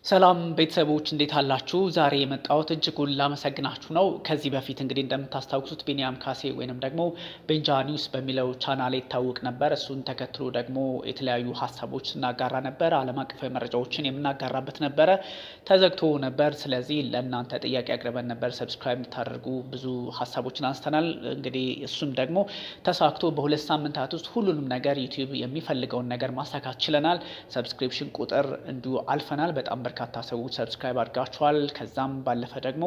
ሰላም ቤተሰቦች እንዴት አላችሁ? ዛሬ የመጣሁት እጅጉን ላመሰግናችሁ ነው። ከዚህ በፊት እንግዲህ እንደምታስታውሱት ቢኒያም ካሴ ወይንም ደግሞ ቤንጃ ኒውስ በሚለው ቻናል ይታወቅ ነበር። እሱን ተከትሎ ደግሞ የተለያዩ ሀሳቦች ስናጋራ ነበር። ዓለም አቀፋዊ መረጃዎችን የምናጋራበት ነበረ። ተዘግቶ ነበር። ስለዚህ ለእናንተ ጥያቄ አቅርበን ነበር ሰብስክራይብ እንድታደርጉ ብዙ ሀሳቦችን አንስተናል። እንግዲህ እሱም ደግሞ ተሳክቶ በሁለት ሳምንታት ውስጥ ሁሉንም ነገር ዩቲዩብ የሚፈልገውን ነገር ማሳካት ችለናል። ሰብስክሪፕሽን ቁጥር እንዲሁ አልፈናል። በጣም በርካታ ሰዎች ሰብስክራይብ አድርጋችኋል። ከዛም ባለፈ ደግሞ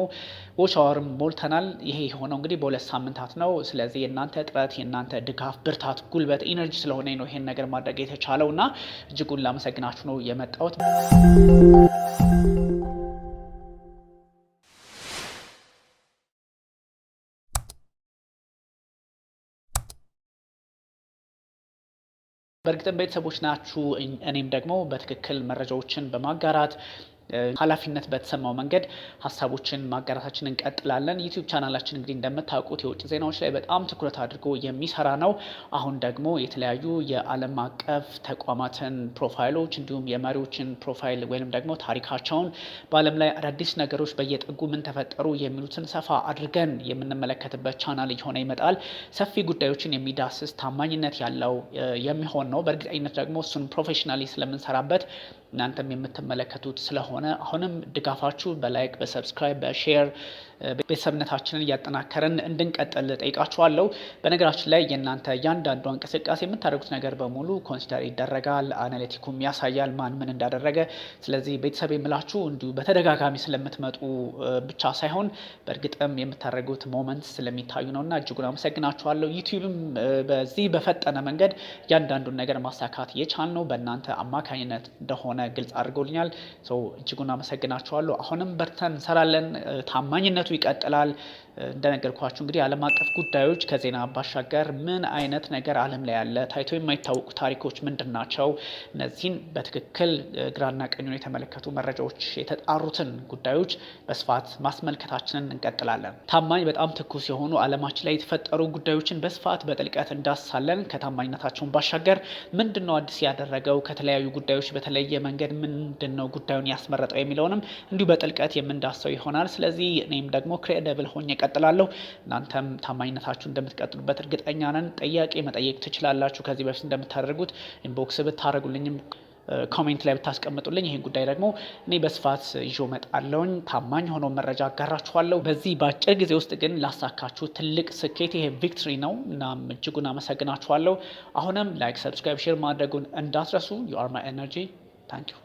ዎች አወርም ሞልተናል። ይሄ የሆነው እንግዲህ በሁለት ሳምንታት ነው። ስለዚህ የእናንተ ጥረት፣ የእናንተ ድጋፍ፣ ብርታት፣ ጉልበት፣ ኢነርጂ ስለሆነ ነው ይሄን ነገር ማድረግ የተቻለው እና እጅጉን ላመሰግናችሁ ነው የመጣሁት። በእርግጥም ቤተሰቦች ናችሁ። እኔም ደግሞ በትክክል መረጃዎችን በማጋራት ኃላፊነት በተሰማው መንገድ ሀሳቦችን ማጋራታችንን እንቀጥላለን። ዩቲዩብ ቻናላችን እንግዲህ እንደምታውቁት የውጭ ዜናዎች ላይ በጣም ትኩረት አድርጎ የሚሰራ ነው። አሁን ደግሞ የተለያዩ የዓለም አቀፍ ተቋማትን ፕሮፋይሎች እንዲሁም የመሪዎችን ፕሮፋይል ወይንም ደግሞ ታሪካቸውን በዓለም ላይ አዳዲስ ነገሮች በየጥጉ ምን ተፈጠሩ የሚሉትን ሰፋ አድርገን የምንመለከትበት ቻናል እየሆነ ይመጣል። ሰፊ ጉዳዮችን የሚዳስስ ታማኝነት ያለው የሚሆን ነው። በእርግጠኝነት ደግሞ እሱን ፕሮፌሽናሊ ስለምንሰራበት እናንተም የምትመለከቱት ስለሆነ አሁንም ድጋፋችሁ በላይክ በሰብስክራይብ በሼር ቤተሰብነታችንን እያጠናከርን እንድንቀጥል ጠይቃችኋለሁ። በነገራችን ላይ የእናንተ እያንዳንዷ እንቅስቃሴ የምታደርጉት ነገር በሙሉ ኮንሲደር ይደረጋል። አናሊቲኩም ያሳያል ማን ምን እንዳደረገ። ስለዚህ ቤተሰብ የምላችሁ እንዲሁ በተደጋጋሚ ስለምትመጡ ብቻ ሳይሆን በእርግጥም የምታደርጉት ሞመንት ስለሚታዩ ነውና እጅጉን አመሰግናችኋለሁ። ዩቲዩብም በዚህ በፈጠነ መንገድ እያንዳንዱን ነገር ማሳካት የቻልነው በእናንተ አማካኝነት እንደሆነ ግልጽ አድርጎልኛል። እጅጉን አመሰግናችኋለሁ። አሁንም በርተን እንሰራለን። ታማኝነቱ ይቀጥላል። እንደነገርኳችሁ እንግዲህ ዓለም አቀፍ ጉዳዮች ከዜና ባሻገር ምን አይነት ነገር ዓለም ላይ ያለ ታይቶ የማይታወቁ ታሪኮች ምንድን ናቸው? እነዚህን በትክክል ግራና ቀኙን የተመለከቱ መረጃዎች የተጣሩትን ጉዳዮች በስፋት ማስመልከታችንን እንቀጥላለን። ታማኝ በጣም ትኩስ የሆኑ ዓለማችን ላይ የተፈጠሩ ጉዳዮችን በስፋት በጥልቀት እንዳስሳለን። ከታማኝነታቸውን ባሻገር ምንድን ነው አዲስ ያደረገው ከተለያዩ ጉዳዮች በተለየ መንገድ ምንድን ነው ጉዳዩን ያስመረጠው የሚለውንም እንዲሁ በጥልቀት የምንዳሰው ይሆናል። ስለዚህ እኔም ደግሞ ክሬዲብል ሆኜ እቀጥላለሁ። እናንተም ታማኝነታችሁ እንደምትቀጥሉበት እርግጠኛ ነን። ጥያቄ መጠየቅ ትችላላችሁ። ከዚህ በፊት እንደምታደርጉት ኢንቦክስ ብታደርጉልኝም ኮሜንት ላይ ብታስቀምጡልኝ ይህን ጉዳይ ደግሞ እኔ በስፋት ይዞ መጣለሁኝ። ታማኝ ሆኖ መረጃ አጋራችኋለሁ። በዚህ በአጭር ጊዜ ውስጥ ግን ላሳካችሁ ትልቅ ስኬት ይሄ ቪክትሪ ነው። እናም እጅጉን አመሰግናችኋለሁ። አሁንም ላይክ፣ ሰብስክራይብ፣ ሼር ማድረጉን እንዳትረሱ። ዩ አር ማይ ኤነርጂ። ታንክ ዩ